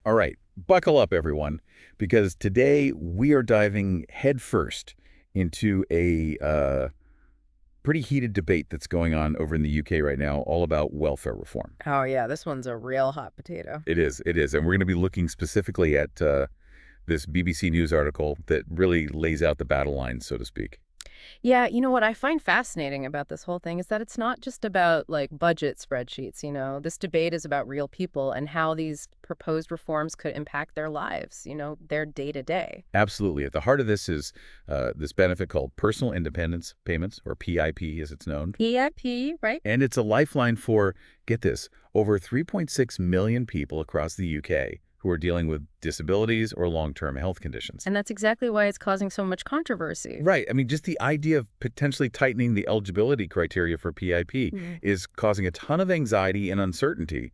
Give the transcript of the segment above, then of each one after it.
All right, buckle up, everyone, because today we are diving headfirst into a pretty heated debate that's going on over in the UK right now, all about welfare reform. Oh, yeah, this one's a real hot potato. It is, and we're going to be looking specifically at this BBC News article that really lays out the battle lines, so to speak. Yeah, you know what I find fascinating about this whole thing is that it's not just about like budget spreadsheets, This debate is about real people and how these proposed reforms could impact their lives, their day to day. Absolutely. At the heart of this is this benefit called Personal Independence Payments, or PIP as it's known. EIP, right? And it's a lifeline for, get this, over 3.6 million people across the UK who are dealing with disabilities or long-term health conditions. And that's exactly why it's causing so much controversy. Right. I mean, just the idea of potentially tightening the eligibility criteria for PIP is causing a ton of anxiety and uncertainty,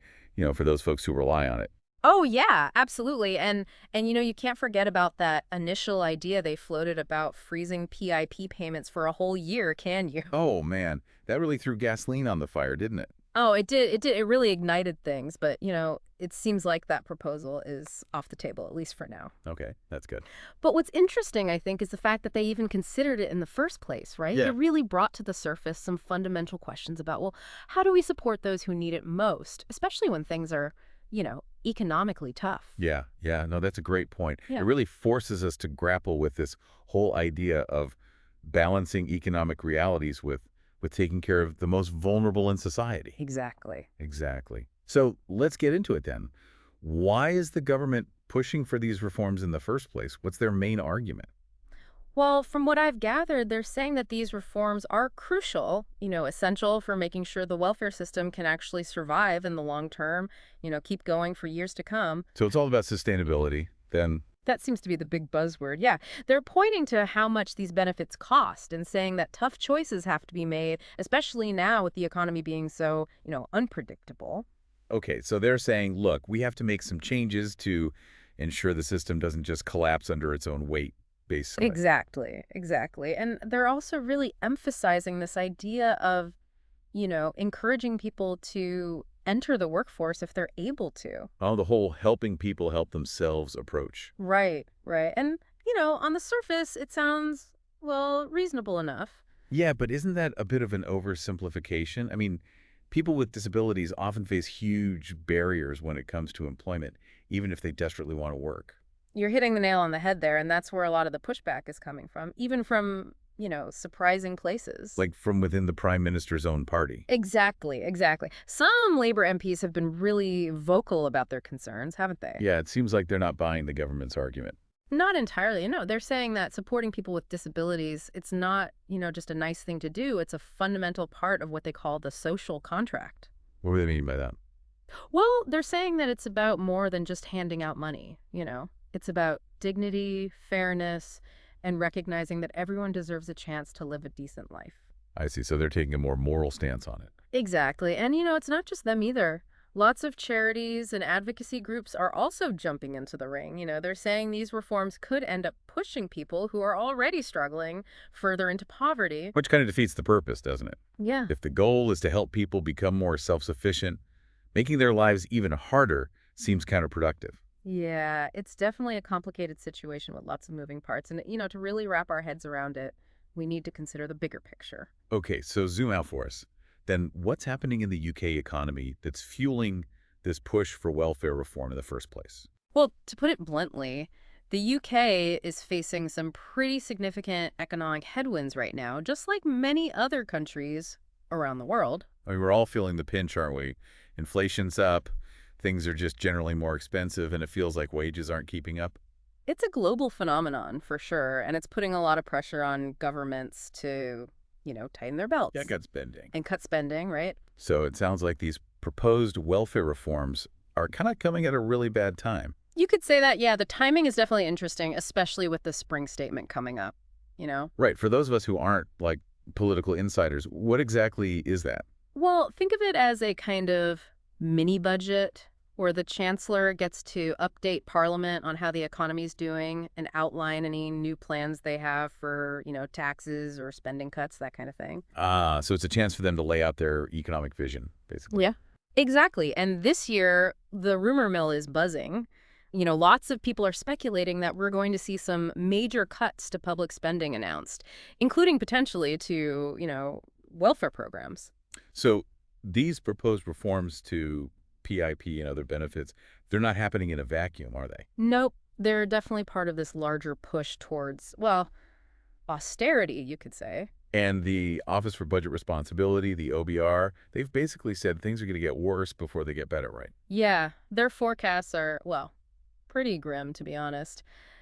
for those folks who rely on it. Oh yeah, absolutely. And you can't forget about that initial idea they floated about freezing PIP payments for a whole year, can you? Oh, man, that really threw gasoline on the fire, didn't it? Oh, it did. It did. It really ignited things, but it seems like that proposal is off the table, at least for now. Okay, that's good. But what's interesting, I think, is the fact that they even considered it in the first place, right? Yeah. It really brought to the surface some fundamental questions about, well, how do we support those who need it most, especially when things are, economically tough? Yeah, no, that's a great point. It Yeah. really forces us to grapple with this whole idea of balancing economic realities with taking care of the most vulnerable in society. Exactly. Exactly. So let's get into it then. Why is the government pushing for these reforms in the first place? What's their main argument? Well, from what I've gathered, they're saying that these reforms are crucial, essential for making sure the welfare system can actually survive in the long term, keep going for years to come. So it's all about sustainability, then. That seems to be the big buzzword. Yeah. They're pointing to how much these benefits cost and saying that tough choices have to be made, especially now with the economy being so, unpredictable. Okay, so they're saying, look, we have to make some changes to ensure the system doesn't just collapse under its own weight, basically. Exactly. Exactly. And they're also really emphasizing this idea of, encouraging people to enter the workforce if they're able to. Oh, the whole helping people help themselves approach. Right, right. And, on the surface, it sounds, well, reasonable enough. Yeah, but isn't that a bit of an oversimplification? I mean, people with disabilities often face huge barriers when it comes to employment, even if they desperately want to work. You're hitting the nail on the head there, and that's where a lot of the pushback is coming from, even from, surprising places. Like from within the prime minister's own party. Exactly, exactly. Some Labor MPs have been really vocal about their concerns, haven't they? Yeah, it seems like they're not buying the government's argument. Not entirely. No, they're saying that supporting people with disabilities, it's not, just a nice thing to do. It's a fundamental part of what they call the social contract. What do they mean by that? Well, they're saying that it's about more than just handing out money. It's about dignity, fairness, and recognizing that everyone deserves a chance to live a decent life. I see. So they're taking a more moral stance on it. Exactly. And, it's not just them either. Lots of charities and advocacy groups are also jumping into the ring. They're saying these reforms could end up pushing people who are already struggling further into poverty. Which kind of defeats the purpose, doesn't it? Yeah. If the goal is to help people become more self-sufficient, making their lives even harder seems counterproductive. Yeah, it's definitely a complicated situation with lots of moving parts. And, to really wrap our heads around it, we need to consider the bigger picture. Okay, so zoom out for us. Then what's happening in the UK economy that's fueling this push for welfare reform in the first place? Well, to put it bluntly, the UK is facing some pretty significant economic headwinds right now, just like many other countries around the world. I mean, we're all feeling the pinch, aren't we? Inflation's up, things are just generally more expensive, and it feels like wages aren't keeping up. It's a global phenomenon for sure, and it's putting a lot of pressure on governments to, tighten their belts. Yeah, cut spending. And cut spending, right? So it sounds like these proposed welfare reforms are kind of coming at a really bad time. You could say that, yeah, the timing is definitely interesting, especially with the spring statement coming up. Right. For those of us who aren't, like, political insiders, what exactly is that? Well, think of it as a kind of mini budget where the chancellor gets to update Parliament on how the economy's doing and outline any new plans they have for, taxes or spending cuts, that kind of thing. Ah, so it's a chance for them to lay out their economic vision, basically. Yeah, exactly. And this year, the rumor mill is buzzing. lots of people are speculating that we're going to see some major cuts to public spending announced, including potentially to, welfare programs. So these proposed reforms to PIP and other benefits, they're not happening in a vacuum, are they? Nope, they're definitely part of this larger push towards, well, austerity, you could say. And the Office for Budget Responsibility, the OBR, they've basically said things are going to get worse before they get better, right? Yeah, their forecasts are, well, pretty grim, to be honest.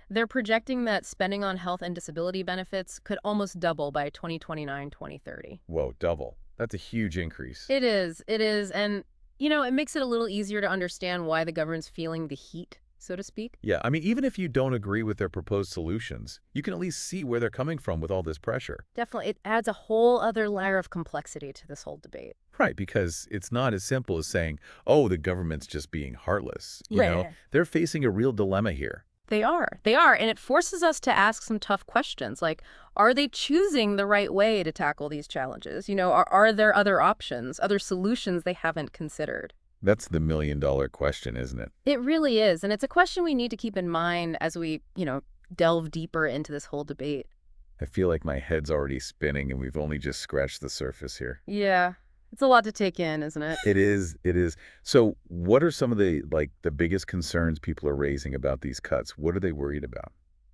They're projecting that spending on health and disability benefits could almost double by 2029, 2030. Whoa, double. That's a huge increase. It is, it is. And, it makes it a little easier to understand why the government's feeling the heat, so to speak. Yeah, I mean, even if you don't agree with their proposed solutions, you can at least see where they're coming from with all this pressure. Definitely, it adds a whole other layer of complexity to this whole debate. Right, because it's not as simple as saying, oh, the government's just being heartless. Right. They're facing a real dilemma here. They are. They are. And it forces us to ask some tough questions like, are they choosing the right way to tackle these challenges? Are there other options, other solutions they haven't considered? That's the million-dollar question, isn't it? It really is. And it's a question we need to keep in mind as we, delve deeper into this whole debate. I feel like my head's already spinning and we've only just scratched the surface here. Yeah. It's a lot to take in, isn't it? It is. It is. So what are some of the biggest concerns people are raising about these cuts? What are they worried about?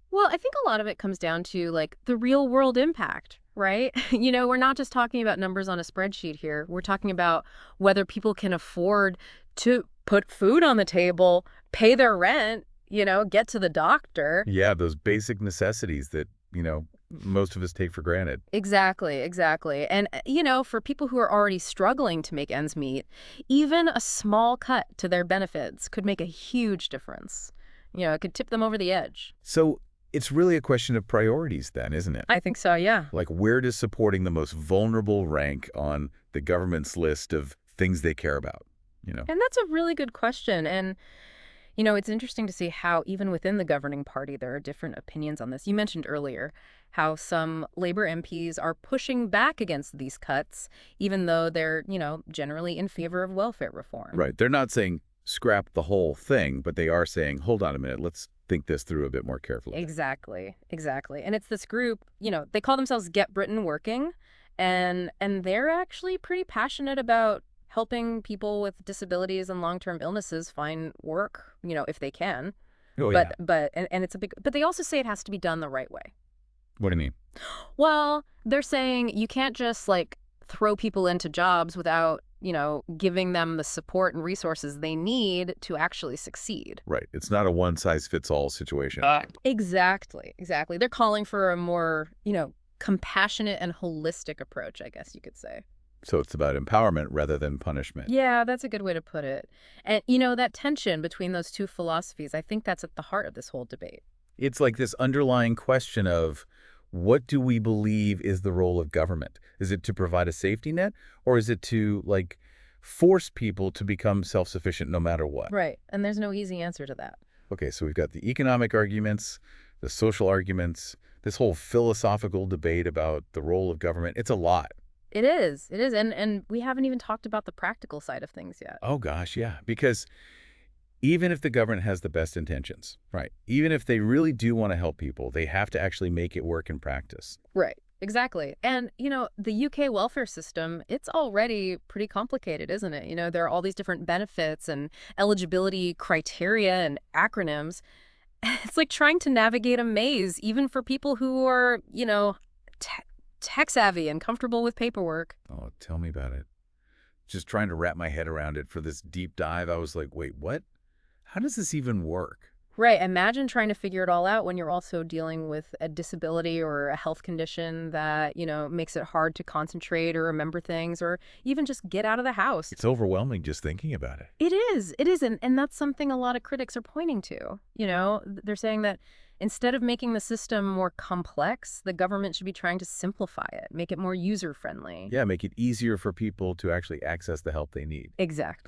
Well, I think a lot of it comes down to the real world impact, right? We're not just talking about numbers on a spreadsheet here. We're talking about whether people can afford to put food on the table, pay their rent, get to the doctor. Yeah, those basic necessities that, most of us take for granted. Exactly, exactly. And, for people who are already struggling to make ends meet, even a small cut to their benefits could make a huge difference. It could tip them over the edge. So it's really a question of priorities then, isn't it? I think so, yeah. Like, where does supporting the most vulnerable rank on the government's list of things they care about? And that's a really good question. And, it's interesting to see how even within the governing party, there are different opinions on this. You mentioned earlier how some Labor MPs are pushing back against these cuts, even though they're, generally in favor of welfare reform. Right. They're not saying scrap the whole thing, but they are saying, hold on a minute, let's think this through a bit more carefully. Exactly. Exactly. And it's this group, they call themselves Get Britain Working, and they're actually pretty passionate about helping people with disabilities and long-term illnesses find work, if they can. Oh, yeah. But it's a big, but they also say it has to be done the right way. What do you mean? Well, they're saying you can't just throw people into jobs without, giving them the support and resources they need to actually succeed. Right. It's not a one-size-fits-all situation. Exactly. Exactly. They're calling for a more, compassionate and holistic approach, I guess you could say. So it's about empowerment rather than punishment. Yeah, that's a good way to put it. And, that tension between those two philosophies, I think that's at the heart of this whole debate. It's like this underlying question of, what do we believe is the role of government? Is it to provide a safety net, or is it to force people to become self-sufficient no matter what? Right. And there's no easy answer to that. Okay, so we've got the economic arguments, the social arguments, this whole philosophical debate about the role of government. It's a lot. It is. It is. And we haven't even talked about the practical side of things yet. Oh, gosh, yeah. Because even if the government has the best intentions, right, even if they really do want to help people, they have to actually make it work in practice. Right. Exactly. And, the UK welfare system, it's already pretty complicated, isn't it? There are all these different benefits and eligibility criteria and acronyms. It's like trying to navigate a maze, even for people who are, tech savvy and comfortable with paperwork. Oh, tell me about it. Just trying to wrap my head around it for this deep dive, I was like, wait, what? How does this even work? Right. Imagine trying to figure it all out when you're also dealing with a disability or a health condition that, makes it hard to concentrate or remember things or even just get out of the house. It's overwhelming just thinking about it. It is. It is. And that's something a lot of critics are pointing to. They're saying that instead of making the system more complex, the government should be trying to simplify it, make it more user-friendly. Yeah, make it easier for people to actually access the help they need. Exactly.